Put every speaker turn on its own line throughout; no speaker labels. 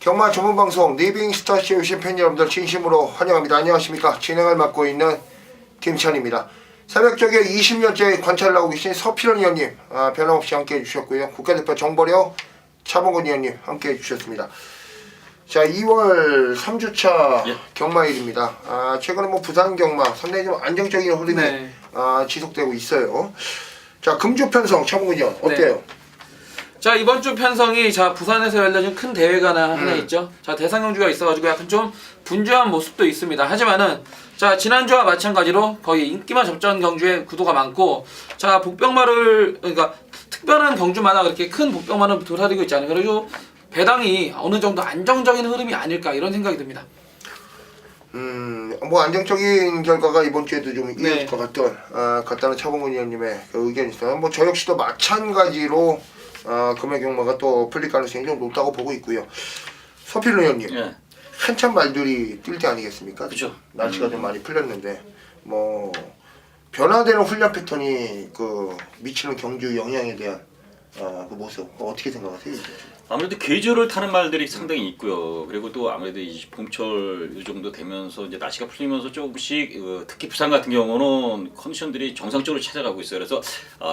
경마 전문방송 리빙스타시에 오신 팬 여러분들 진심으로 환영합니다. 안녕하십니까. 진행을 맡고 있는 김찬입니다. 새벽쪽에 20년째 관찰을 하고 계신 서필원 의원님 변함없이 함께해 주셨고요. 국가대표 정보려 차범근 의원님 함께해 주셨습니다. 자, 2월 3주차 경마일입니다. 최근에 부산 경마 상당히 좀 안정적인 흐름이 지속되고 있어요. 자, 금주 편성 차범근 의원 어때요?
자, 이번 주 편성이 부산에서 열려진 큰 대회가 하나 있죠. 자, 대상경주가 있어가지고 약간 좀 분주한 모습도 있습니다. 하지만은 지난주와 마찬가지로 거의 인기만 접전 경주에 구도가 많고, 복병마를 그러니까 특별한 경주마다 그렇게 큰 복병마는 도사리고 있잖아요. 그리고 배당이 어느 정도 안정적인 흐름이 아닐까 이런 생각이 듭니다.
안정적인 결과가 이번 주에도 좀 이어질 것 같다는 차범근 의원님의 의견이 있어요. 저 역시도 마찬가지로 금액 경마가 또 풀릴 가능성이 좀 높다고 보고 있고요. 서필 의원님, 한참 말들이 뛸 때 아니겠습니까?
그렇죠.
날씨가 좀 많이 풀렸는데 변화되는 훈련 패턴이 미치는 경주 영향에 대한 그 모습 어떻게 생각하세요?
아무래도 계절을 타는 말들이 상당히 있고요. 그리고 또 아무래도 이 봄철 이 정도 되면서 이제 날씨가 풀리면서 조금씩 특히 부산 같은 경우는 컨디션들이 정상적으로 찾아가고 있어요. 그래서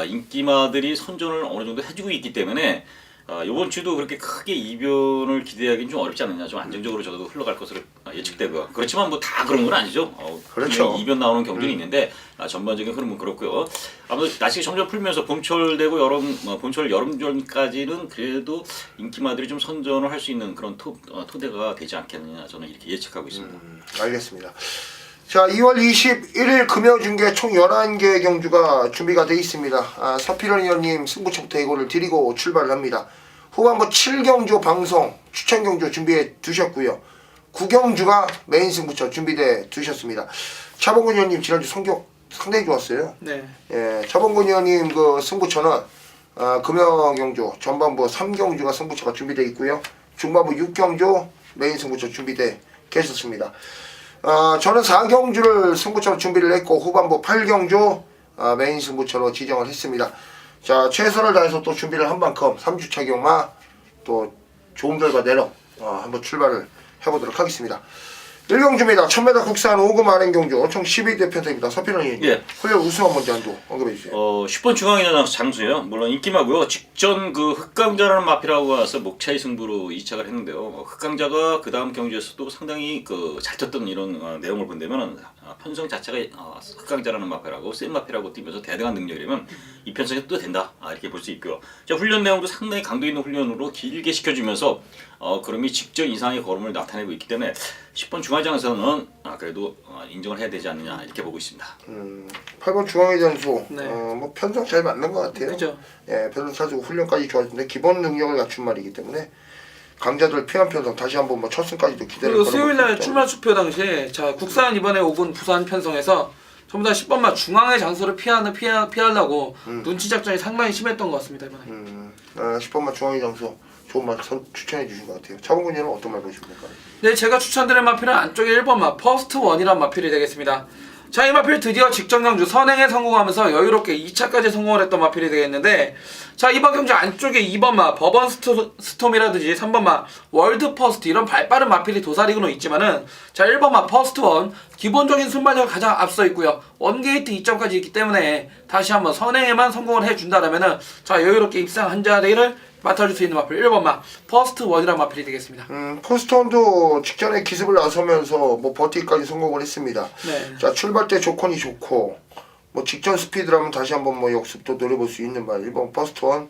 인기마들이 선전을 어느 정도 해주고 있기 때문에 이번 주도 그렇게 크게 이변을 기대하기는 좀 어렵지 않느냐. 좀 안정적으로 저도 흘러갈 것으로 예측되고요. 그렇지만 다 그런 건 아니죠.
그렇죠.
이변 나오는 경주는 있는데 전반적인 흐름은 그렇고요. 아무래도 날씨가 점점 풀면서 봄철 되고 봄철 여름철까지는 그래도 인기마들이 좀 선전을 할 수 있는 그런 토대가 되지 않겠느냐. 저는 이렇게 예측하고 있습니다.
알겠습니다. 자, 2월 21일 금요중계 총 11개 경주가 준비가 되어 있습니다. 서필원 의원님 승부처부터 예고를 드리고 출발을 합니다. 후반부 7경주 방송 추천 경주 준비해 두셨고요. 9경주가 메인 승부처 준비돼 두셨습니다. 차범근 의원님 지난주 성적 상당히 좋았어요. 차범근 의원님 승부처는 금요 경주 전반부 3경주가 승부처가 준비되어 있고요. 중반부 6경주 메인 승부처 준비돼 계셨습니다. 저는 4경주를 승부처로 준비를 했고 후반부 8경주 메인 승부처로 지정을 했습니다. 자, 최선을 다해서 또 준비를 한 만큼 3주차 경마 또 좋은 결과 내러 한번 출발을 해보도록 하겠습니다. 1경주입니다. 1000m 국산 5금 아행 경주 총 12대 편성입니다. 서필원 의원님, 훈련 우승한 먼저 한도 언급해주세요.
10번 중앙이나 장수예요. 물론 인기마고요. 직전 흑강자라는 마피라고 와서 목차의 승부로 2착을 했는데요. 흑강자가 그 다음 경주에서도 상당히 잘 떴던 이런 내용을 본다면 편성 자체가 흑강자라는 마피라고 센 마피라고 뛰면서 대등한 능력이라면 이 편성이 또 된다 이렇게 볼 수 있고요. 훈련 내용도 상당히 강도 있는 훈련으로 길게 시켜주면서 그럼이 직전 이상의 걸음을 나타내고 있기 때문에 10번 중앙장에서는 그래도 인정을 해야 되지 않느냐 이렇게 보고 있습니다.
8번 중앙의 전수 편성 잘 맞는 것 같아요.
그죠.
편성 차지고 훈련까지 좋았는데 기본 능력을 갖춘 말이기 때문에 강자들 피한 편성 다시 한번 첫 승까지도 기대를
그리고 수요일날 출마 투표 당시에 국산 이번에 5군 부산 편성에서 전부 다 10번마 중앙의 장소를 피하려고 눈치 작전이 상당히 심했던 것 같습니다 이번에.
10번마 중앙의 장소 좋은 말 추천해 주신 것 같아요. 차범근 의원은 어떤 말 보십니까?
네, 제가 추천드릴 마필은 안쪽에 1번마 퍼스트 원이란 마필이 되겠습니다. 자, 이 마필 드디어 직전 경주 선행에 성공하면서 여유롭게 2차까지 성공을 했던 마필이 되겠는데, 자, 이번 경주 안쪽에 2번마 버번 스톰이라든지 3번마 월드 퍼스트 이런 발빠른 마필이 도사리고는 있지만은, 자, 1번마 퍼스트 원 기본적인 순발력을 가장 앞서 있고요. 원게이트 2점까지 있기 때문에 다시 한번 선행에만 성공을 해준다라면은, 자, 여유롭게 입상 한 자리를 맡아줄 수 있는 마필 1번마 퍼스트 원이라는 마필이 되겠습니다.
퍼스트 원도 직전에 기습을 나서면서 버티기까지 성공을 했습니다. 자, 출발 때 조건이 좋고 직전 스피드라면 다시 한번 역습도 노려볼 수 있는 말 1번 퍼스트 원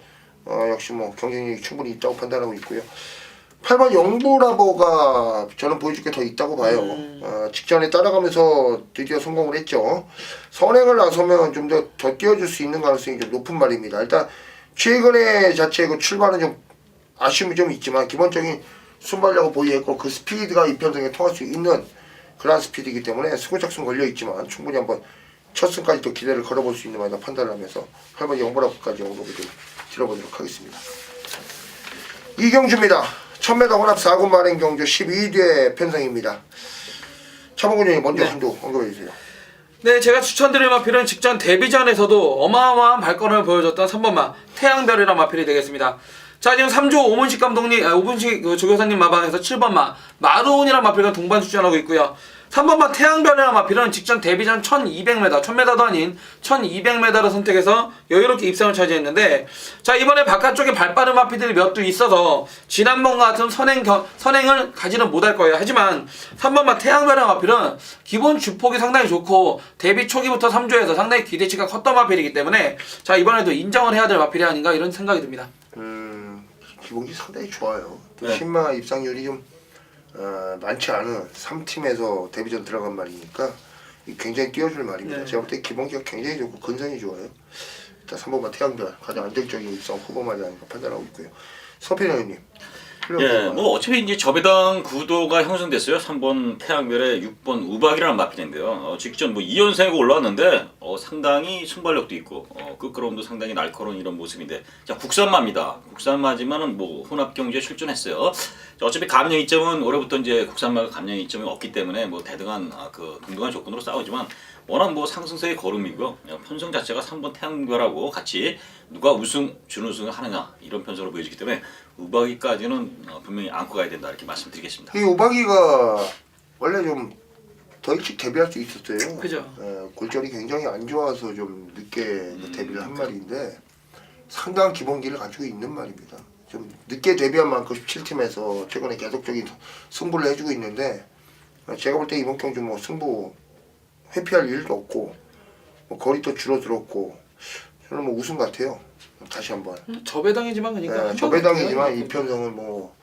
역시 경쟁력이 충분히 있다고 판단하고 있고요. 8번 영보라보가 저는 보여줄 게 더 있다고 봐요. 직전에 따라가면서 드디어 성공을 했죠. 선행을 나서면 좀 더 뛰어줄 수 있는 가능성이 좀 높은 말입니다. 일단 최근에 자체의 출발은 좀 아쉬움이 좀 있지만 기본적인 순발력을 보유했고 그 스피드가 이 편성에 통할 수 있는 그런 스피드이기 때문에 수고작승 걸려있지만 충분히 한번 첫 승까지 또 기대를 걸어볼 수 있는 말이다 판단을 하면서 8번 영보라보까지 언급을 좀 들어보도록 하겠습니다. 이경주입니다. 1000m 혼합 4군 만행 경주 12대 편성입니다. 차범근 의원님 먼저 한도 언급해주세요.
네, 제가 추천드릴 마필은 직전 데뷔전에서도 어마어마한 발걸음을 보여줬던 3번마 태양별이라는 마필이 되겠습니다. 자 지금 3조 오문식 감독님, 오문식 그 조교사님 마방에서 7번마 마루온이라는 마필과 동반 출전하고 있고요. 3번마 태양별이라는 마필은 직전 데뷔전 1200m, 1000m도 아닌 1200m를 선택해서 여유롭게 입상을 차지했는데, 자 이번에 바깥쪽에 발빠른 마필들이 몇 두 있어서 지난번과 같은 선행을 가지는 못할 거예요. 하지만 3번마 태양별이라는 마필은 기본 주폭이 상당히 좋고 데뷔 초기부터 3조에서 상당히 기대치가 컸던 마필이기 때문에 자 이번에도 인정을 해야 될 마필이 아닌가 이런 생각이 듭니다.
기본기 상당히 좋아요. 또
네.
신마 입상률이 좀 많지 않은 3팀에서 데뷔전 들어간 말이니까 굉장히 띄워줄 말입니다.
네.
제가 볼 때 기본기가 굉장히 좋고 근성이 좋아요. 일단 3번만 태양별 가장 안정적인 입상 후보 말이 아닌가 판단하고 있고요. 서필 의원님.
예, 뭐 어차피 이제 저배당 구도가 형성됐어요. 3번 태양별에 6번 우박이라는 마필인데요. 직전 뭐 2연승하고 올라왔는데 상당히 순발력도 있고 끝걸음도 상당히 날카로운 이런 모습인데, 자 국산마입니다. 국산마지만은 뭐 혼합 경주에 출전했어요. 자, 어차피 감량 이점은 올해부터 이제 국산마가 감량 이점이 없기 때문에 뭐 대등한 그 동등한 조건으로 싸우지만 워낙 뭐 상승세의 걸음이고요. 편성 자체가 3번 태양별하고 같이 누가 우승, 준우승을 하느냐 이런 편성으로 보여지기 때문에 우박이까지는 분명히 안고 가야 된다 이렇게 말씀드리겠습니다.
이 우박이가 원래 좀 더 일찍 데뷔할 수 있었어요.
그죠.
골절이 굉장히 안 좋아서 좀 늦게 데뷔를 한 말인데 상당한 기본기를 가지고 있는 말입니다. 좀 늦게 데뷔한 만큼 17팀에서 최근에 계속적인 승부를 해주고 있는데, 제가 볼 때 이번 경주 뭐 승부 회피할 일도 없고 뭐 거리도 줄어들었고 저는 뭐 우승 같아요. 다시 한번.
저배당이지만 그러니까
저배당이지만 이 편성은 뭐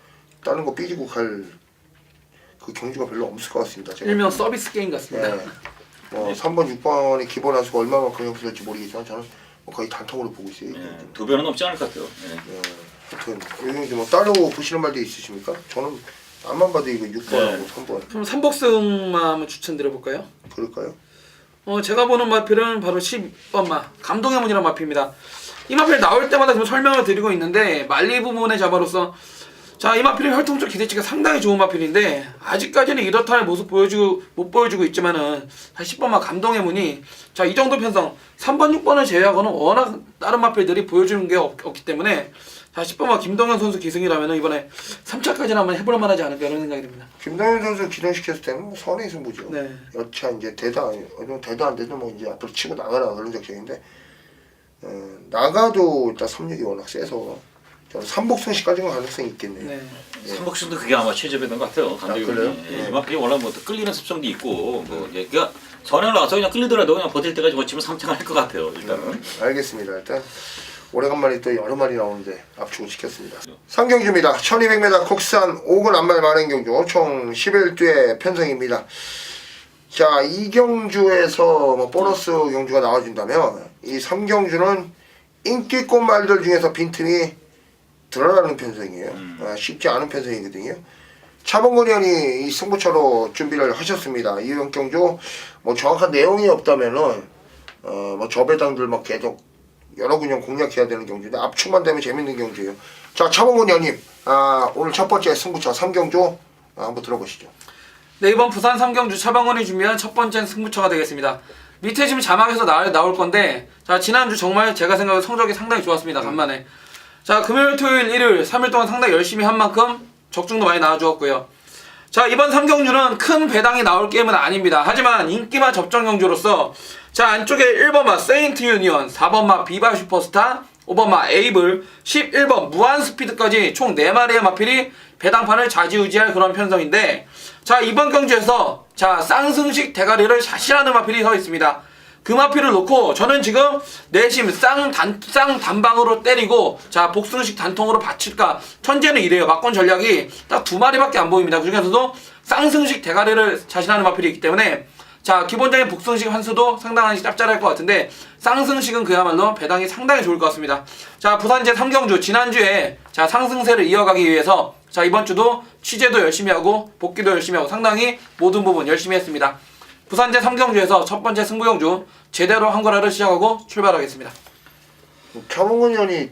다른 거 삐지고 갈 그 경주가 별로 없을 것 같습니다. 제가.
일명 서비스 게임 같습니다.
뭐 3번, 6번의 기본 한수가 얼마만큼 형성될지 모르겠지만 저는 뭐 거의 단통으로 보고 있어요.
두 배는 넘지 않을 것 같아요.
하여튼 여기 뭐 따로 보시는 말도 있으십니까? 저는 앞만 봐도 이거 6번하고 3번
그럼 삼복승마 한번 추천드려볼까요?
그럴까요?
제가 보는 마필은 바로 10번마 감동의 문이라는 마필입니다. 이 마필 나올 때마다 지금 설명을 드리고 있는데 말리 부문의 자바로서 자 이 마필은 혈통적 기대치가 상당히 좋은 마필인데 아직까지는 이렇다 할 모습 못 보여주고 있지만은 10번마 감동의 문이 자 이 정도 편성 3번 6번을 제외하고는 워낙 다른 마필들이 보여주는 게 없기 때문에 자 10번마 김동현 선수 기승이라면 이번에 3차까지는 한번 해볼 만하지 않을까 이런 생각이 듭니다.
김동현 선수 기동시켰을 때는 뭐 선의 승부죠.
네.
여차 이제 대도 안 돼도 뭐 이제 앞으로 치고 나가라 그런 작전인데 나가도 일단 3력이 워낙 세서 저는 3복승시까지는 가능성이 있겠네요.
네.
삼복승도 그게 아마 최저배던 것 같아요.
그래요?
감독이 마필이 워낙 뭐 끌리는 습성도 있고 뭐 이제 그러니까 선행을 나가서 그냥 끌리더라도 그냥 버틸 때까지 버티면 3등을 할 것 같아요. 일단은.
알겠습니다. 일단 오래간만에 또 여러 마리 나오는데 압축을 시켰습니다. 상경주입니다. 1200m 국산 5군 안말 만행경주 총 11두의 편성입니다. 자, 이 경주에서 뭐 보너스 경주가 나와준다면 이 3경주는 인기꽃 말들 중에서 빈틈이 드러나는 편성이에요. 쉽지 않은 편성이거든요. 차범근 의원이 이 승부처로 준비를 하셨습니다. 이번 경주 뭐 정확한 내용이 없다면은 뭐 저배당들 막 계속 여러 군영 공략해야 되는 경주인데 압축만 되면 재밌는 경주예요. 자, 차범근 의원님 오늘 첫 번째 승부처 3경주 한번 들어보시죠.
네, 이번 부산 3경주 차범근이 준비한 첫 번째 승부처가 되겠습니다. 밑에 지금 자막에서 나올 건데 자 지난주 정말 제가 생각해 성적이 상당히 좋았습니다. 간만에 자 금요일 토요일 일요일 3일 동안 상당히 열심히 한 만큼 적중도 많이 나와주었고요. 자 이번 3경주는 큰 배당이 나올 게임은 아닙니다. 하지만 인기마 접전 경주로서 자 안쪽에 1번마 세인트 유니언, 4번마 비바 슈퍼스타, 5번마 에이블, 11번 무한 스피드까지 총 4마리의 마필이 배당판을 좌지우지할 그런 편성인데 자 이번 경주에서 자 쌍승식 대가리를 샷이라는 마필이 서 있습니다. 그 마필을 놓고 저는 지금 내심 쌍 단방으로 때리고 자 복승식 단통으로 바칠까 천재는 이래요. 막권 전략이 딱 2마리밖에 안 보입니다. 그 중에서도 쌍승식 대가리를 자신하는 마필이 있기 때문에 자 기본적인 복승식 환수도 상당히 짭짤할 것 같은데 쌍승식은 그야말로 배당이 상당히 좋을 것 같습니다. 자 부산제 3경주 지난주에 자 상승세를 이어가기 위해서 자 이번 주도 취재도 열심히 하고 복귀도 열심히 하고 상당히 모든 부분 열심히 했습니다. 부산제 3경주에서 첫 번째 승부경주 제대로 한글화를 시작하고 출발하겠습니다.
차범근 의원이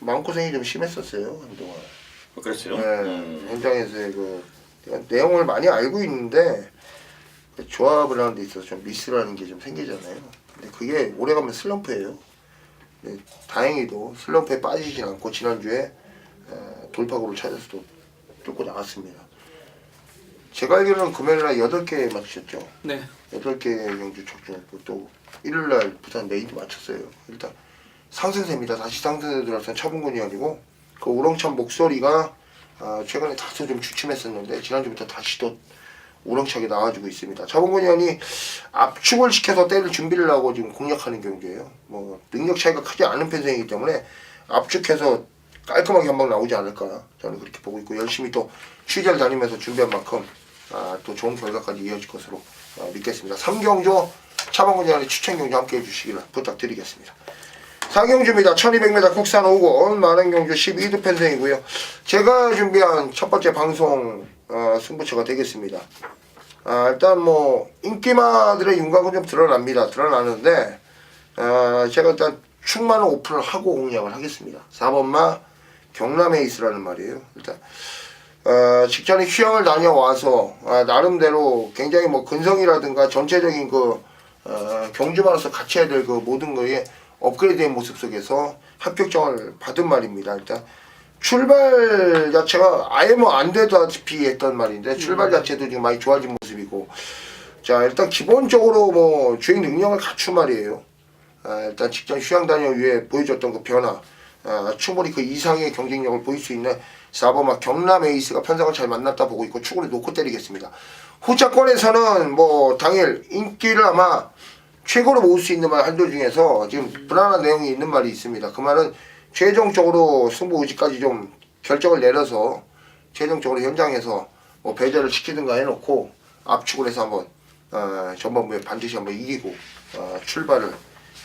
마음고생이 좀 심했었어요 한동안.
그렇죠.
네, 현장에서의 그 내용을 많이 알고 있는데 조합을 하는 데 있어서 좀 미스라는 게 좀 생기잖아요. 근데 그게 오래가면 슬럼프예요. 네, 다행히도 슬럼프에 빠지진 않고 지난주에 돌파구를 찾아서도 뚫고 나갔습니다. 제가 알기로는 금요일날 8개 맞추셨죠?
네.
8개 경주 적중했고 또 일요일날 부산 메이드 맞췄어요. 일단 상승세입니다. 다시 상승세 들어선 차범근이 아니고 그 우렁찬 목소리가 최근에 다소 좀 주춤했었는데 지난주부터 다시 또 우렁차게 나와주고 있습니다. 차범근 의원이 압축을 시켜서 때릴 준비를 하고 지금 공략하는 경주예요. 뭐 능력 차이가 크지 않은 편성이기 때문에 압축해서 깔끔하게 한 방 나오지 않을까 저는 그렇게 보고 있고 열심히 또 취재를 다니면서 준비한 만큼 또 좋은 결과까지 이어질 것으로 믿겠습니다. 3경주 차범근 의원의 추천 경주 함께 해주시기를 부탁드리겠습니다. 4경주입니다. 1200m 국산 5권 많은 경주 12두 편성이고요. 제가 준비한 첫 번째 방송 승부처가 되겠습니다. 일단 뭐 인기마들의 윤곽은 좀 드러납니다. 드러나는데 제가 일단 충만한 오픈을 하고 공략을 하겠습니다. 4번마 경남 에이스라는 말이에요. 일단 직전에 휴양을 다녀와서 나름대로 굉장히 뭐 근성이라든가 전체적인 그 경주마로서 같이 해야 될 그 모든 거에 업그레이드된 모습 속에서 합격점을 받은 말입니다. 일단 출발 자체가 아예 뭐 안 되다시피 했던 말인데 출발 자체도 지금 많이 좋아진 모습이고 자 일단 기본적으로 뭐 주행 능력을 갖춘 말이에요. 일단 직전 휴양 다녀 위에 보여줬던 그 변화 충분히 그 이상의 경쟁력을 보일 수 있는 4번마 경남 에이스가 편성을 잘 만났다 보고 있고 축구를 놓고 때리겠습니다. 후차권에서는 뭐 당일 인기를 아마 최고로 모을 수 있는 말 한도 중에서 지금 불안한 내용이 있는 말이 있습니다. 그 말은 최종적으로 승부 의지까지 좀 결정을 내려서 최종적으로 현장에서 뭐 배제를 시키든가 해놓고 압축을 해서 한번 전반부에 반드시 한번 이기고 출발을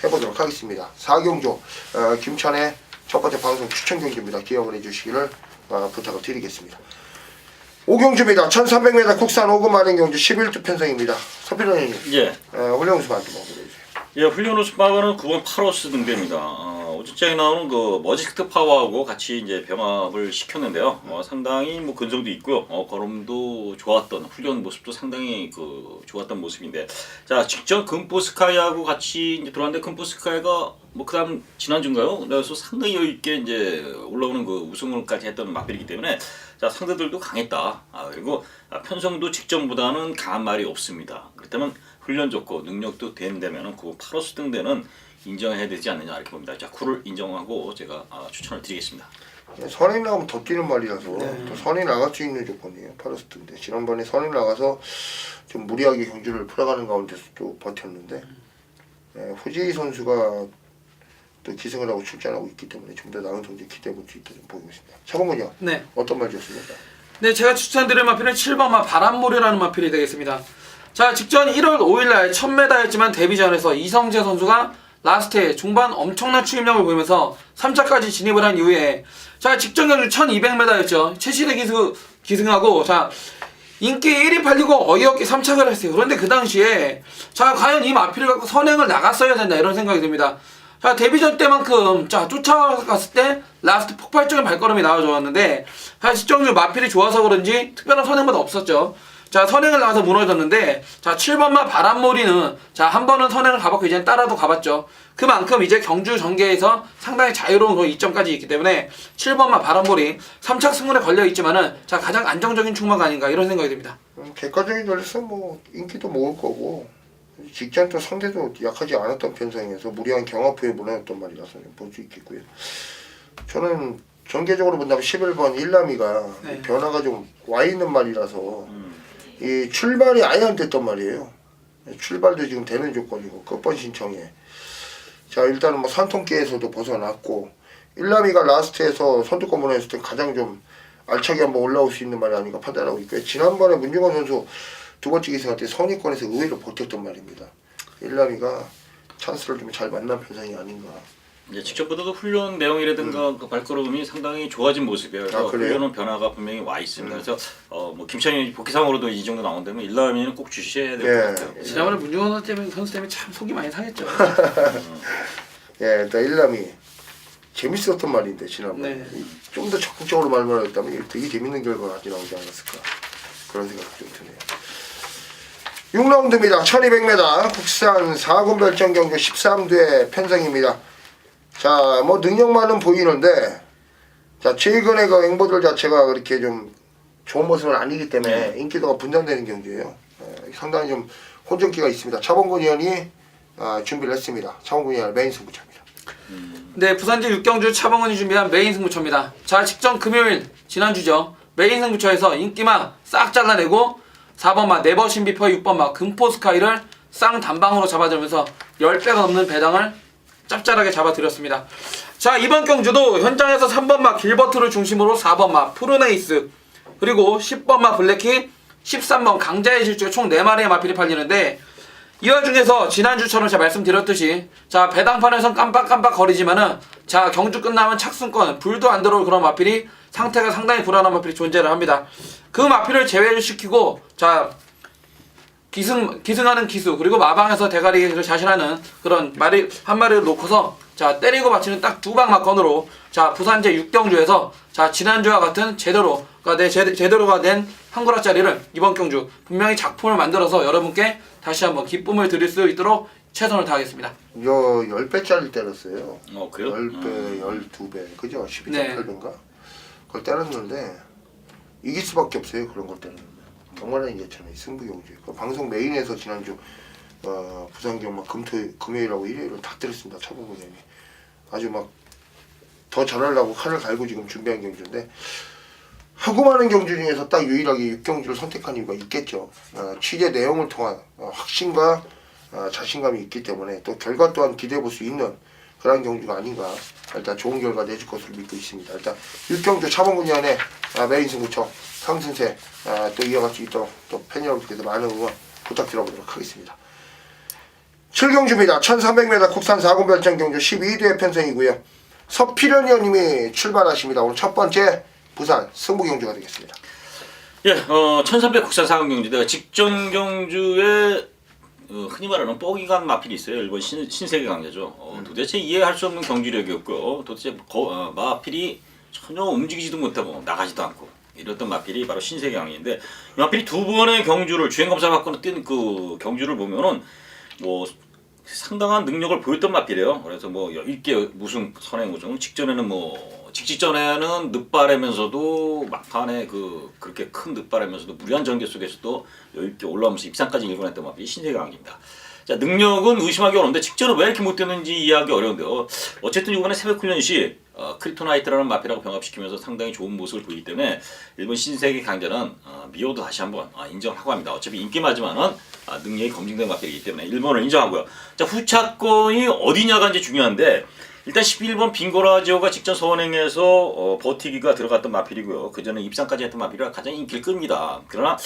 해보도록 하겠습니다. 4경주 김찬의 첫 번째 방송 추천 경주입니다. 기억을 해주시기를 부탁을 드리겠습니다. 5경주입니다. 1300m 국산 5금 많은 경주 11두 편성입니다. 서필원 의원님.
예.
훌륭 우승 한번 보여주세요.
예, 훌륭한 우승마가는 9번 파로스 등대입니다. 오전장에 나오는 그 머지스트 파워하고 같이 이제 병합을 시켰는데요. 상당히 뭐 근성도 있고요. 걸음도 좋았던 훌륭한 모습도 상당히 그 좋았던 모습인데, 자 직전 금포스카이하고 같이 이제 들어왔는데 금포스카이가 뭐 그다음 지난주인가요? 그래서 상당히 여유 있게 이제 올라오는 그 우승을까지 했던 막들이기 때문에 자 상대들도 강했다. 그리고 편성도 직전보다는 강한 말이 없습니다. 그렇다면 훈련 좋고 능력도 된다면은 그 파로스 등대는 인정해야 되지 않느냐 이렇게 봅니다. 자, 구를 인정하고 제가 추천을 드리겠습니다.
선행 나가면 더 뛰는 말이라서 또 선행 나갈 수 있는 조건이에요. 파로스트인데 지난번에 선행 나가서 좀 무리하게 경주를 풀어가는 가운데서 또 버텼는데 후지 선수가 또 기승을 하고 출전하고 있기 때문에 좀 더 나은 성적 기대해 볼 수 있다 좀 보고 있습니다. 차범근이요.
네.
어떤 말 주셨습니까?
네, 제가 추천드릴 마필은 7번마 바람몰이라는 마필이 되겠습니다. 자, 직전 1월 5일날 1000m였지만 데뷔전에서 이성재 선수가 라스트에 중반 엄청난 추임력을 보이면서 3차까지 진입을 한 이후에 자 직전 경주 1200m였죠. 최실의 기승하고 자 인기 1위 팔리고 어이없게 3착을 했어요. 그런데 그 당시에 자 과연 이 마필을 갖고 선행을 나갔어야 된다 이런 생각이 듭니다. 자 데뷔전 때만큼 자 쫓아갔을 때 라스트 폭발적인 발걸음이 나와줬는데 자 직전주 마필이 좋아서 그런지 특별한 선행은 없었죠. 자 선행을 나가서 무너졌는데 자 7번마 바람몰이는 자 한 번은 선행을 가봤고 이제는 따라도 가봤죠. 그만큼 이제 경주 전개에서 상당히 자유로운 그 이점까지 있기 때문에 7번마 바람몰이 3착 승문에 걸려있지만은 자 가장 안정적인 충마가 아닌가 이런 생각이 듭니다.
객관적인 면에서 뭐 인기도 모을 거고 직전 또 상대도 약하지 않았던 편성에서 무리한 경합 후에 무너졌던 말이라서 볼 수 있겠고요. 저는 전개적으로 본다면 11번 일남이가
네.
변화가 좀 와 있는 말이라서 이 출발이 아예 안 됐단 말이에요. 출발도 지금 되는 조건이고 끝번 신청에 자 일단은 뭐 산통기에서도 벗어났고 일남이가 라스트에서 선두권 무너졌을 때 가장 좀 알차게 한번 올라올 수 있는 말이 아닌가 판단하고 있고요. 지난번에 문중원 선수 두 번째 기승할 때 선의권에서 의외로 버텼던 말입니다. 일남이가 찬스를 좀 잘 만난 편성이 아닌가.
이제 직전보다도 훈련 내용이라든가 그 발걸음이 상당히 좋아진 모습이에요. 그래서 훈련은 변화가 분명히 와 있습니다. 그래서 뭐 김찬희 복귀상으로도 이 정도 나온다면 일라미는 꼭 주셔야 될 것 같아요.
지난번에 문중원 선수 때문에 참 속이 많이 상했죠.
예, 일단 일남이 재밌었던 말인데 지난번에
네.
좀 더 적극적으로 말만 했다면 되게 재밌는 결과가 나오지 않았을까 그런 생각이 좀 드네요. 6라운드입니다. 1200m 국산 4군 별정 경주 13두의 편성입니다. 자, 뭐 능력만은 보이는데 자, 최근에 그 앵보들 자체가 그렇게 좀 좋은 모습은 아니기 때문에 인기도가 분산되는 경기예요. 상당히 좀 혼전기가 있습니다. 차범근 의원이 준비를 했습니다. 차범근 의원 메인 승부처입니다.
네, 부산제 6경주 차범근이 준비한 메인 승부처입니다. 자, 직전 금요일 지난주죠. 메인 승부처에서 인기마 싹 잘라내고 4번마 네버 신비퍼 6번마 금포스카이를 쌍단방으로 잡아주면서 10배가 넘는 배당을 짭짤하게 잡아드렸습니다. 자, 이번 경주도 현장에서 3번마 길버트를 중심으로 4번마 푸르네이스 그리고 10번마 블랙키 13번 강자의 질주에 총 4마리의 마필이 팔리는데 이 와중에서 지난주처럼 제가 말씀드렸듯이 자, 배당판에선 깜빡깜빡 거리지만은 자, 경주 끝나면 착순권 불도 안 들어올 그런 마필이 상태가 상당히 불안한 마필이 존재를 합니다. 그 마필을 제외시키고 자, 기승하는 기수 그리고 마방에서 대가리를 자신하는 그런 마리 한 마리를 놓고서 자, 때리고 맞히는 딱 두 방 막건으로 자, 부산제 6경주에서 자, 지난주와 같은 제대로가 된 한구라짜리를 이번 경주 분명히 작품을 만들어서 여러분께 다시 한번 기쁨을 드릴 수 있도록 최선을 다하겠습니다.
10배짜리 때렸어요.
그래요?
10배, 12배, 그죠? 12.8배인가?
네.
그걸 때렸는데 이길 수밖에 없어요. 그런 걸 때리면. 경관에 이겼잖아요. 승부경주. 그 방송 메인에서 지난주 부산경 막 금요일하고 일요일을 다 때렸습니다. 차범근 의원이. 아주 막 더 잘하려고 칼을 갈고 지금 준비한 경주인데 하고 많은 경주 중에서 딱 유일하게 6경주를 선택한 이유가 있겠죠. 취재 내용을 통한 확신과 자신감이 있기 때문에 또 결과 또한 기대해 볼 수 있는 그런 경주가 아닌가. 일단 좋은 결과 내줄 것으로 믿고 있습니다. 일단 6경주 차범근 의원의 메인 승부처 상승세 또 이어갈 수 있도록 또 팬 여러분께서 많은 응원 부탁드려보도록 하겠습니다. 7경주입니다. 1300m 국산 4군 별장 경주 12대 편성이고요. 서필현 의원님이 출발하십니다. 오늘 첫 번째 부산 승부 경주가 되겠습니다.
예, 1300 국산 4군 경주. 내가 직전 경주에 흔히 말하는 뽀기간 마필이 있어요. 일본 신세계 강자죠. 도대체 이해할 수 없는 경주력이었고요. 도대체 마필이 전혀 움직이지도 못하고 나가지도 않고 이랬던 마필이 바로 신세계 강인데 이 마필이 두 번의 경주를 주행 검사 받고 뛴 그 경주를 보면은 뭐 상당한 능력을 보였던 마필이에요. 그래서 뭐 10개 무승 선행 우승 직전에는 뭐 직전에는 늦바라면서도 막판에 그렇게 큰 늦바라면서도 무리한 전개 속에서도 여유있게 올라오면서 입상까지 일궈냈던 마필이 신세계 강입니다. 자, 능력은 의심하기 어려운데 직전은 왜 이렇게 못됐는지 이해하기 어려운데요. 어쨌든 이번에 새벽 훈련 시 크리토나이트라는 마필하고 병합시키면서 상당히 좋은 모습을 보이기 때문에 일본 신세계 강자는 미호도 다시 한번 인정하고 합니다. 어차피 인기마지만은 능력이 검증된 마필이기 때문에 일본을 인정하고요. 자, 후차권이 어디냐가 이제 중요한데 일단 11번 빙고라지오가 직전 선행에서 버티기가 들어갔던 마필이고요. 그 전에 입상까지 했던 마필이라 가장 인기를 끕니다. 그러나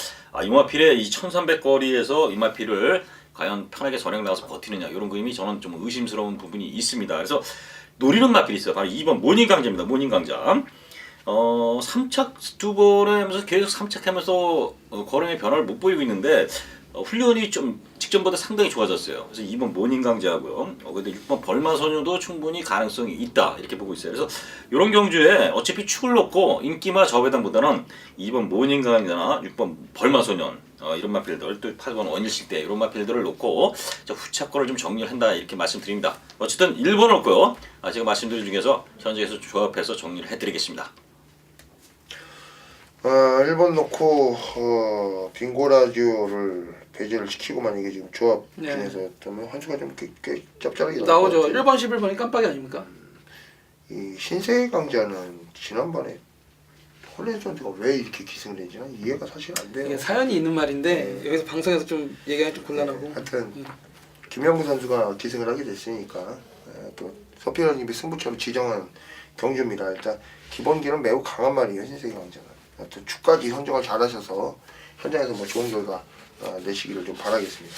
이 마필의 이 1300거리에서 이 마필을 과연 편하게 선행 나가서 버티느냐 이런 그림이 저는 좀 의심스러운 부분이 있습니다. 그래서 노리는 마필이 있어요. 바로 2번 모닝 강자입니다. 모닝 강자. 3착 두 번을 하면서 계속 3착하면서 걸음의 변화를 못 보이고 있는데 훈련이 좀 직전보다 상당히 좋아졌어요. 그래서 2번 모닝 강자하고요. 근데 6번 벌마소녀도 충분히 가능성이 있다 이렇게 보고 있어요. 그래서 이런 경주에 어차피 축을 놓고 인기마 저배당보다는 2번 모닝 강자나 6번 벌마소년 이런 마필들 또 8번 원일식대 이런 마필들을 놓고 후차권을 좀 정리를 한다 이렇게 말씀드립니다. 어쨌든 1번을 놓고요. 제가 말씀드린 중에서 현재에서 조합해서 정리를 해드리겠습니다.
1번 놓고 빙고라지오를 배제를 시키고만 이게 지금 조합 중에서 좀 한수가 좀 꽤 짭짤하게
나오죠. 1번 11번이 깜빡이 아닙니까?
이 신세계 강자는 지난번에 홀레 선수가 왜 이렇게 기승을 했지 이해가 사실 안 돼요.
이게 사연이 있는 말인데 여기서 방송에서 좀 얘기하기 좀 곤란하고.
하여튼 김영구 선수가 기승을 하게 됐으니까 또 서필현님이 승부처럼 지정한 경주입니다. 일단 기본기는 매우 강한 말이에요. 신세계 강자는. 하여튼 축까지 선정을 잘하셔서 현장에서 뭐 좋은 결과 내시기를 좀 바라겠습니다.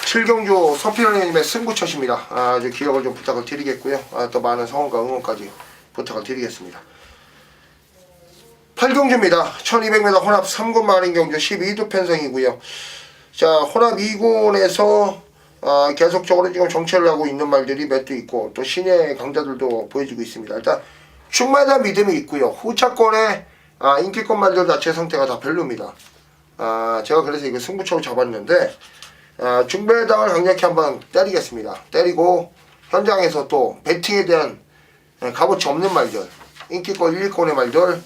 7경주 서필현 의원님의 승부처십니다. 아주 기억을 좀 부탁을 드리겠고요. 또 많은 성원과 응원까지 부탁을 드리겠습니다. 8경주입니다. 1200m 혼합 3군 마린 경주 12도 편성이고요. 자, 혼합 2군에서 계속적으로 지금 정체를 하고 있는 말들이 몇 도 있고 또 신예 강자들도 보여지고 있습니다. 일단 충만한 믿음이 있고요. 후차권에 인기권 말들 자체 상태가 다 별로입니다. 제가 그래서 이거 승부처로 잡았는데 중배당을 강력히 한번 때리겠습니다. 때리고 현장에서 또 배팅에 대한 값어치 없는 말들, 인기권 1위권의 말들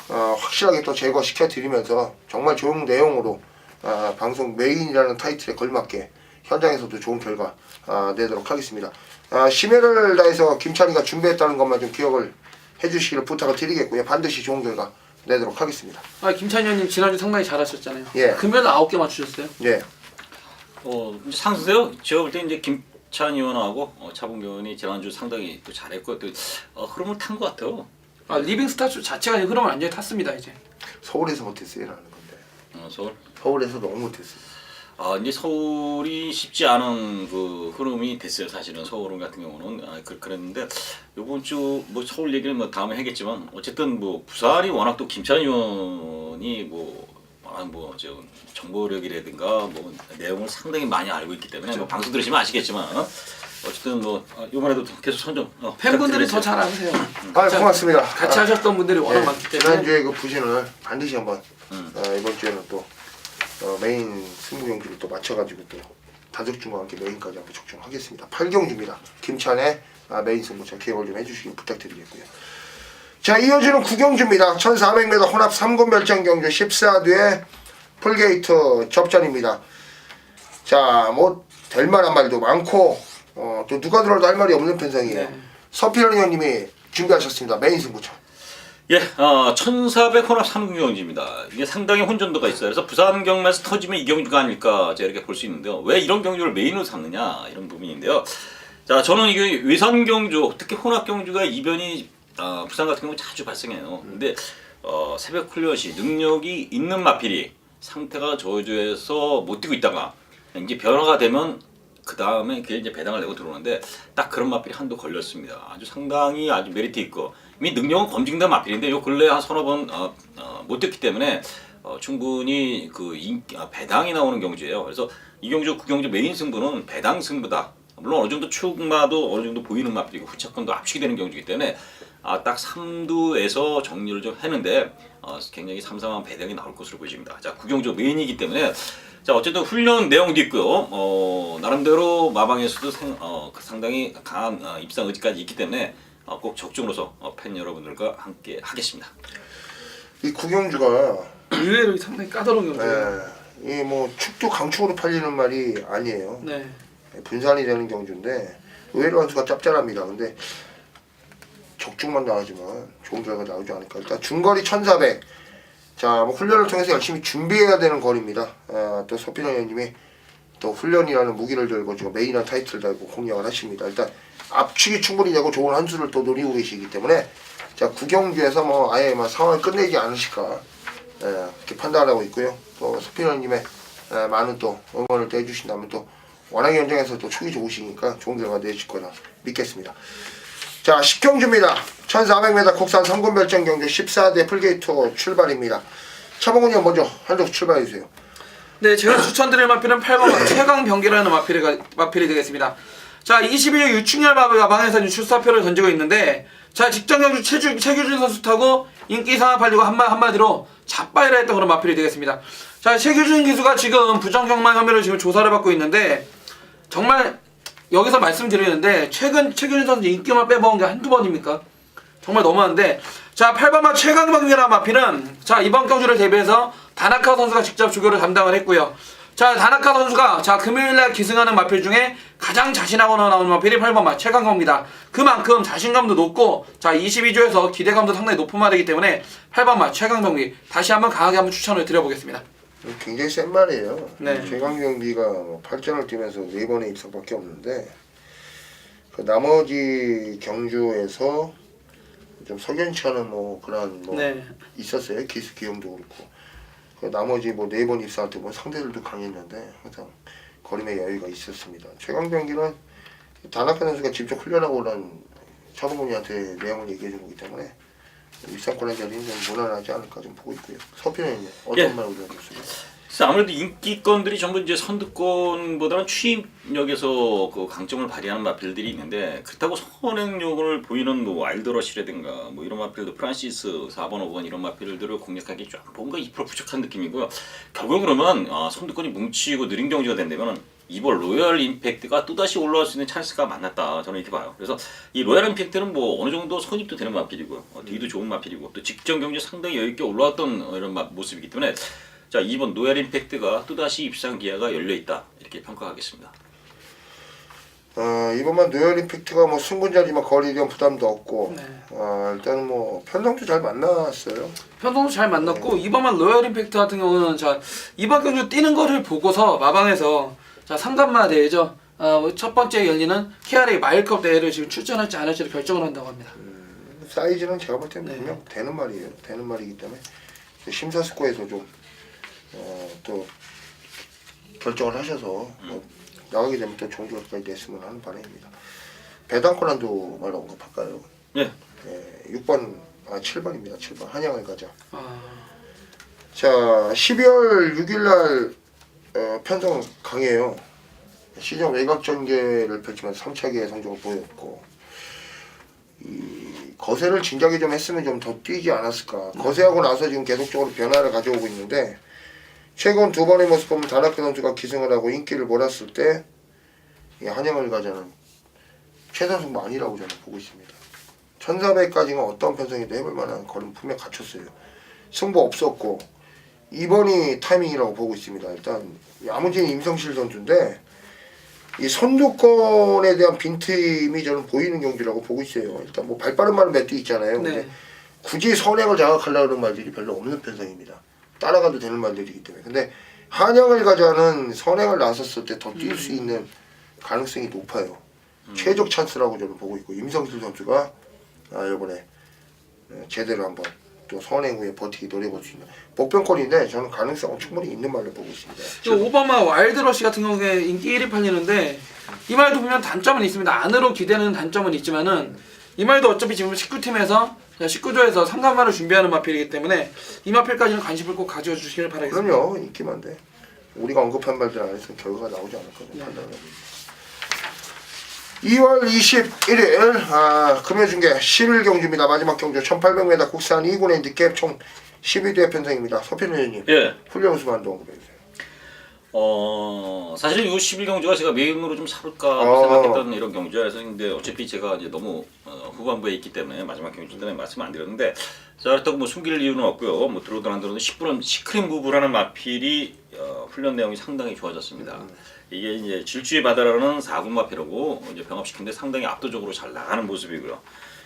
확실하게 또 제거시켜 드리면서 정말 좋은 내용으로 방송 메인이라는 타이틀에 걸맞게 현장에서도 좋은 결과 내도록 하겠습니다. 심혈을 다해서 김찬희가 준비했다는 것만 좀 기억을 해주시기를 부탁을 드리겠고요. 반드시 좋은 결과 내도록 하겠습니다.
김찬희 형님 지난주 상당히 잘하셨잖아요.
예.
금연 9개 맞추셨어요.
예.
이제 상수세요. 제가 볼 때 이제 김찬희 의원하고 차범근 의원이 지난주 상당히 또 잘했고 또 흐름을 탄 것 같아요.
리빙스타 자체가 흐름을 완전히 탔습니다 이제.
서울에서 못했어요 라는 건데.
서울.
서울에서 너무 못했어요.
이제 서울이 쉽지 않은 그 흐름이 됐어요. 사실은 서울 같은 경우는 그랬는데 이번 주 뭐 서울 얘기는 뭐 다음에 하겠지만 어쨌든 뭐 부산이 워낙 또 김찬희 의원이 저 정보력이라든가 뭐 내용을 상당히 많이 알고 있기 때문에 뭐 방송 들으시면 아시겠지만 어쨌든 뭐 이번에도 계속 선정
팬분들이 더 잘 아세요.
고맙습니다.
같이 하셨던 분들이 워낙
예,
많기 때문에.
지난주에 그 부진을 반드시 한번 이번 주에는 또 메인 승부 경기를 또 맞춰가지고 또 다득중과 함께 메인까지 한번 적중하겠습니다. 8경주입니다. 김찬의 메인 승부차 기억을 좀 해주시길 부탁드리겠고요. 자, 이어지는 9경주입니다. 1400m 혼합 3군 별장 경주 14뒤에 풀게이트 접전입니다. 자, 뭐 될만한 말도 많고 또 누가 들어도 할 말이 없는 편성이에요.
네.
서필원 의원님이 준비하셨습니다. 메인 승부차.
예, 1400 혼합 3군 경주입니다. 이게 상당히 혼전도가 있어요. 그래서 부산 경마에서 터지면 이 경주가 아닐까 제가 이렇게 볼 수 있는데요. 왜 이런 경주를 메인으로 삼느냐 이런 부분인데요. 자, 저는 이게 외산 경주, 특히 혼합 경주가 이변이 부산 같은 경우 자주 발생해요. 근데 새벽 훈련 시 능력이 있는 마필이 상태가 저조해서 못 뛰고 있다가 이제 변화가 되면 그 다음에 그게 이제 배당을 내고 들어오는데 딱 그런 마필이 한두 걸렸습니다. 아주 상당히 아주 메리트 있고 이미 능력은 검증된 마필인데 요 근래 한 서너 번 못 뛰었기 때문에 충분히 그 배당이 나오는 경주예요. 그래서 이 경주 그 경주 메인 승부는 배당 승부다. 물론 어느 정도 축마도 어느 정도 보이는 마필이고 후차권도 압축이 되는 경주이기 때문에 딱 3두에서 정리를 좀 했는데 굉장히 삼삼한 배당이 나올 것으로 보여집니다. 자, 그 경주 메인이기 때문에 자, 어쨌든 훈련 내용도 있고요. 나름대로 마방에서도 상당히 강한 입상 의지까지 있기 때문에 꼭 적중으로서 팬 여러분들과 함께 하겠습니다.
이 구경주가
의외로 상당히 까다로운 경주예요.
이 뭐 축도 강축으로 팔리는 말이 아니에요.
네.
분산이 되는 경주인데 의외로 한수가 짭짤합니다. 근데 적중만 나오지만 좋은 결과 나오지 않을까. 일단 중거리 1400. 자, 뭐 훈련을 통해서 열심히 준비해야 되는 거리입니다. 또 서필원 의원님이 또 훈련이라는 무기를 들고 지금 메인한 타이틀을 달고 공략을 하십니다. 일단 압축이 충분히 되고 좋은 한 수를 또 노리고 계시기 때문에 자, 구경주에서 뭐 아예 막 상황을 끝내지 않으실까 그렇게 판단하고 있고요. 또 서필원 의원님의 많은 또 응원을 또 해주신다면 또 워낙 현장에서 또 촉이 좋으시니까 좋은 결과 내실 거라 믿겠습니다. 자, 10경주입니다. 1400m 국산 3군 별장 경주 14대 풀게이트 출발입니다. 차범근 의원 먼저 한쪽 출발해주세요.
네, 제가 추천드릴 마필은 8번 최강 병기라는 마필이 되겠습니다. 자, 22년 유충렬 마방에서 출사표를 던지고 있는데 자, 직전 경주 최규준 선수 타고 인기 상하 팔리고 한마디로 잡바이라 했던 그런 마필이 되겠습니다. 자, 최규준 기수가 지금 부정경마 혐의로 지금 조사를 받고 있는데 정말 여기서 말씀드리는데 최근 최규준 선수 인기만 빼먹은 게 한두 번입니까? 정말 너무한데 자, 8번마 최강병기라는 마필은 자, 이번 경주를 대비해서 다나카 선수가 직접 주교를 담당을 했고요. 자, 다나카 선수가 자, 금요일날 기승하는 마필 중에 가장 자신하고 나오는 마필이 8번마 최강병기다. 그만큼 자신감도 높고 자, 22조에서 기대감도 상당히 높은 말이기 때문에 8번마 최강병기 다시 한번 강하게 한번 추천을 드려보겠습니다.
굉장히 센 말이에요.
네.
최강경비가 뭐 8전을 뛰면서 4번의 입상밖에 없는데 그 나머지 경주에서 좀 석연치 않은 뭐 그런 뭐
네.
있었어요. 기수 기용도 그렇고 그 나머지 뭐 4번 입상할 때 뭐 상대들도 강했는데 항상 거림의 여유가 있었습니다. 최강경기는 다나카 선수가 직접 훈련하고 오는 차범근이한테 내용을 얘기해 준 거기 때문에 입상권의 자리는 좀 무난하지 않을까 좀 보고 있고요. 서필은 어떤 말 올려주세요?
그래서 아무래도 인기권들이 전부 이제 선두권보다는 추임력에서 그 강점을 발휘하는 마필들이 있는데 그렇다고 선행력을 보이는 뭐 와일드러시라든가 뭐 이런 마필들 프란시스 4번 5번 이런 마필들을 공략하기 좀 뭔가 2% 부족한 느낌이고요. 결국 그러면 선두권이 뭉치고 느린 경주가 된다면 이번 로얄 임팩트가 또다시 올라올 수 있는 찬스가 만났다. 저는 이렇게 봐요. 그래서 이 로얄 임팩트는 뭐 어느 정도 선입도 되는 마필이고요. 뒤도 좋은 마필이고 또 직전 경기 상당히 여유 있게 올라왔던 이런 모습이기 때문에 자 이번 로얄 임팩트가 또다시 입상 기회가 열려 있다. 이렇게 평가하겠습니다.
이번만 노열 임팩트가 뭐 승분자리만 거리에 대한 부담도 없고
네.
일단은 뭐 편성도 잘 만났어요.
편성도 잘 만났고 이번만 로얄 임팩트 같은 경우는 자 이번 경주 뛰는 거를 보고서 마방에서 자 상간마 대회죠. 첫 번째 열리는 KRA 마일컵 대회를 지금 출전할지 안 할지를 결정을 한다고 합니다.
사이즈는 제가 볼 때는
네.
분명 되는 말이에요. 되는 말이기 때문에 심사숙고해서 좀 또 결정을 하셔서 뭐 나가게 되면 또 좋은 결과까지 냈으면 하는 바람입니다. 배당권한도 말 언급할까요?
네.
6번, 7번입니다. 7번 한양을 가자.
아,
자, 12월 6일날 편성 강해요. 시즌 외곽 전개를 펼치면서 3차기의 성적을 보였고 이 거세를 진작에 좀 했으면 좀 더 뛰지 않았을까. 거세하고 나서 지금 계속적으로 변화를 가져오고 있는데 최근 두 번의 모습 보면 다나크 선수가 기승을 하고 인기를 몰았을 때 이 한양을 가자는 최선 승부 아니라고 저는 보고 있습니다. 1400까지는 어떤 편성에도 해볼 만한 걸음 분명 갖췄어요. 승부 없었고 이번이 타이밍이라고 보고 있습니다. 일단 야무진 임성실 선수인데 이 선두권에 대한 빈틈이 저는 보이는 경기라고 보고 있어요. 일단 뭐 발빠른 말은 몇 개 있잖아요.
네.
근데 굳이 선행을 자극하려는 말들이 별로 없는 편성입니다. 따라가도 되는 말들이기 때문에. 근데 한양을 가자는 선행을 나섰을 때 더 뛸 수 있는 가능성이 높아요. 최적 찬스라고 저는 보고 있고 임성실 선수가 이번에 제대로 한번 또 선행 후에 버티기 노려볼 수 있는 복병권인데 저는 가능성은 충분히 있는 말로 보고 있습니다.
그 오바마 와일드러시 같은 경우에 인기 1위 팔리는데 이 말도 보면 단점은 있습니다. 안으로 기대는 단점은 있지만은 이 말도 어차피 지금 19팀에서 19조에서 상간마를 준비하는 마필이기 때문에 이 마필까지는 관심을 꼭 가져주시길 바라겠습니다.
그럼요, 인기만데 우리가 언급한 말들 안에서 결과가 나오지 않을거든요. 판단을. 2월 21일 금요중계 11경주입니다. 마지막 경주 1800m 국산 2군 핸디캡 총 12대 편성입니다. 서필 의원님
예.
훈련 수만도 언급해주세요.
사실은 이 11경주가 제가 메인으로 좀 삼을까
어.
생각했던 이런 경주여서 근데 어차피 제가 이제 너무 후반부에 있기 때문에 마지막 경주 때문에 말씀 안 드렸는데 자 그렇다고 뭐 숨길 이유는 없고요. 뭐 들어도 안 들어도 10분은 시크릿 무브라는 마필이 훈련 내용이 상당히 좋아졌습니다. 이게 이제 질주의 바다라는 4군 마필하고 이제 병합시키는데 상당히 압도적으로 잘 나가는 모습이고요.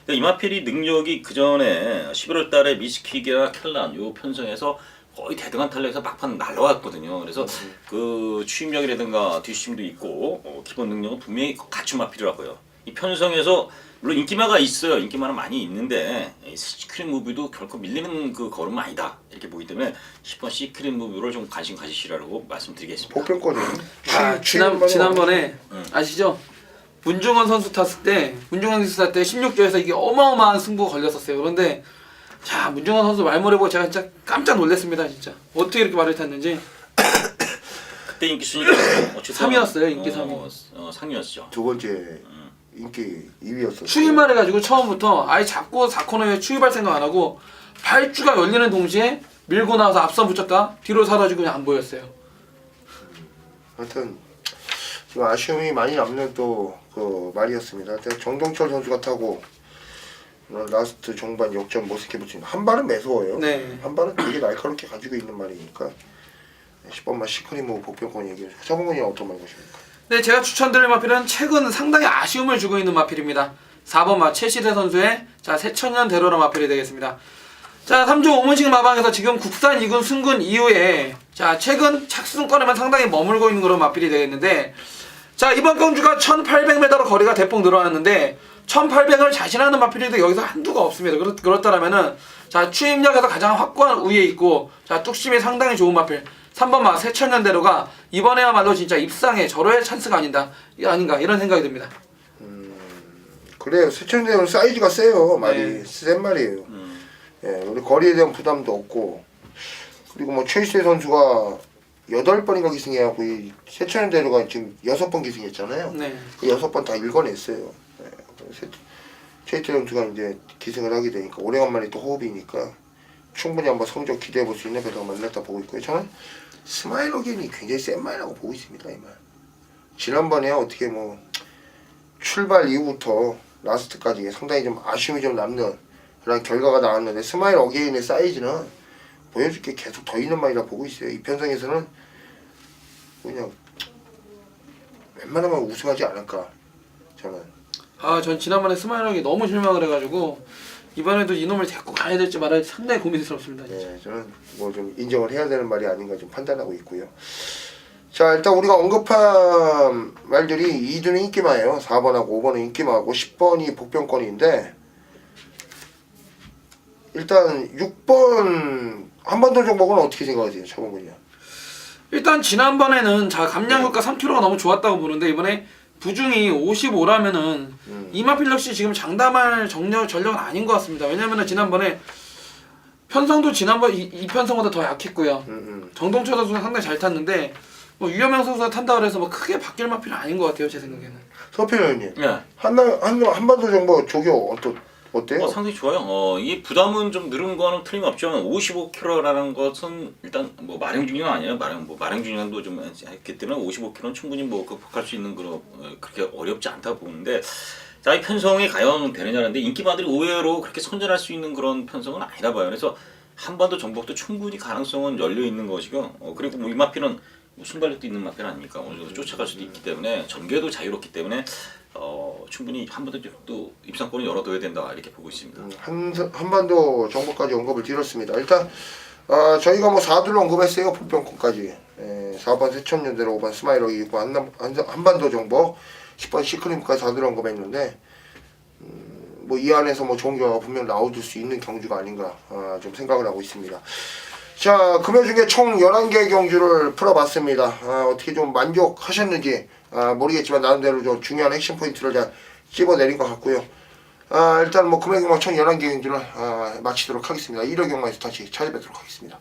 이 마필이 능력이 그 전에 11월 달에 미스킥이나 켈란 요 편성에서 거의 대등한 탄력에서 막판 날라왔거든요. 그래서 그 추임력이라든가 뒷심도 있고 기본 능력은 분명히 갖춘 마필이라고요. 이 편성에서 물론 인기마가 있어요. 인기마는 많이 있는데 이 시크릿 무비도 결코 밀리는 그 걸음은 아니다. 이렇게 보기 때문에 10번 시크릿 무비를 좀 관심 가지시라고 말씀드리겠습니다.
복병권이
지난번에 아시죠? 문중원 선수 탔을 때 문중원 선수 탔을 때 16조에서 이게 어마어마한 승부가 걸렸었어요. 그런데 자 문중원 선수 말모를 보고 제가 진짜 깜짝 놀랐습니다. 진짜 어떻게 이렇게 말을 탔는지.
그때 인기 순위가 어쨌든
3위였어요. 인기 3위.
상위였죠.
두 번째 인기 2위였어요.
추임만 해가지고 처음부터 아예 잡고 4코너에 추임할 생각 안 하고 발주가 열리는 동시에 밀고 나와서 앞선 붙였다 뒤로 사라지고 그냥 안 보였어요.
하여튼 좀 아쉬움이 많이 남는 또 그 말이었습니다. 정동철 선수가 타고 라스트 종반 역전 모습해 보시면 한 발은 매서워요.
네.
한 발은 되게 날카롭게 가지고 있는 말이니까 10번만 시크릿무 복병권 얘기해 주세요. 차범근이 어떤 말 보십니까?
네, 제가 추천드릴 마필은 최근 상당히 아쉬움을 주고 있는 마필입니다. 4번 마 최시대 선수의 자 새천년 대로라 마필이 되겠습니다. 자 3종 오문식 마방에서 지금 국산 2군 승군 이후에 자 최근 착수권에만 상당히 머물고 있는 그런 마필이 되겠는데 자 이번 경주가 1800m로 거리가 대폭 늘어났는데 1800을 자신하는 마필이도 여기서 한두가 없습니다. 그렇다면은 자 추임력에서 가장 확고한 우위에 있고 자 뚝심이 상당히 좋은 마필 3번 마 새천년대로가 이번에야말로 진짜 입상에 절호의 찬스가 아닌가 이런 생각이 듭니다.
그래요. 새천년대로는 사이즈가 세요. 말이
네.
센 말이에요. 예, 우리 거리에 대한 부담도 없고 그리고 뭐 최희세 선수가 8번인가 기승해갖고 이 새천년대로가 지금 6번 기승했잖아요.
네.
그 6번 다 읽어냈어요. 예, 최희세 선수가 이제 기승을 하게 되니까 오래간만에 또 호흡이니까 충분히 한번 성적 기대해 볼 수 있는 배당을 만났다 보고 있고요. 저는 스마일 어게인이 굉장히 센 말이라고 보고 있습니다. 이 말. 지난번에 어떻게 뭐 출발 이후부터 라스트까지 상당히 좀 아쉬움이 좀 남는 그런 결과가 나왔는데 스마일 어게인의 사이즈는 보여줄 게 계속 더 있는 말이라 보고 있어요. 이 편성에서는 그냥 웬만하면 우승하지 않을까 저는.
전 지난번에 스마일하게 너무 실망을 해가지고 이번에도 이놈을 데리고 가야 될지 말아야 될지 상당히 고민스럽습니다. 진짜.
네, 저는 뭐 좀 인정을 해야 되는 말이 아닌가 좀 판단하고 있고요. 자, 일단 우리가 언급한 말들이 2등은 인기마예요. 4번하고 5번은 인기마고 10번이 복병권인데 일단 6번 한반도 종목은 어떻게 생각하세요? 차범근이요.
일단 지난번에는 감량 효과 3kg가 너무 좋았다고 보는데 이번에 부중이 55라면은 이마필 역시 지금 장담할 전력은 아닌 것 같습니다. 왜냐면은 지난번에 편성도 지난번 이 편성보다 더 약했고요. 정동철 선수가 상당히 잘 탔는데 뭐 유여명 선수가 탄다 그래서 뭐 크게 바뀔 마필은 아닌 것 같아요. 제 생각에는.
서필 의원님.
네.
한반도 정보 조교 어때요?
상당히 좋아요. 이 부담은 좀 늘은 거는 틀림없죠. 55kg라는 것은 일단 뭐 마령 중량 아니에요. 마령 중량도 좀 했기 때문에 55kg는 충분히 뭐 극복할 수 있는 그렇게 어렵지 않다 보는데, 자, 이 편성이 과연 되느냐는데 인기마들이 의외로 그렇게 선전할 수 있는 그런 편성은 아니다 봐요. 그래서 한반도 정복도 충분히 가능성은 열려 있는 것이고, 그리고 뭐 이 마필은 순발력도 있는 마필 아닙니까? 어느 정도 쫓아갈 수도 있기 때문에 전개도 자유롭기 때문에 충분히 한반도 입상권을 열어둬야 된다 이렇게 보고 있습니다.
한반도 정보까지 언급을 드렸습니다. 일단 저희가 뭐 4두를 언급했어요. 복병권까지. 4번 세천년대로 5번 스마일러기 6번 한반도 정보 10번 시크림까지 4두를 언급했는데 뭐 이 안에서 뭐 좋은 결과가 분명 나올 수 있는 경주가 아닌가 좀 생각을 하고 있습니다. 자, 금요 중에 총 11개 경주를 풀어봤습니다. 어떻게 좀 만족하셨는지 모르겠지만 나름대로 좀 중요한 핵심 포인트를 잘 찝어내린 것 같고요. 일단 뭐 금요 경마 총 11개 경주를 마치도록 하겠습니다. 1호 경마에서 다시 찾아뵙도록 하겠습니다.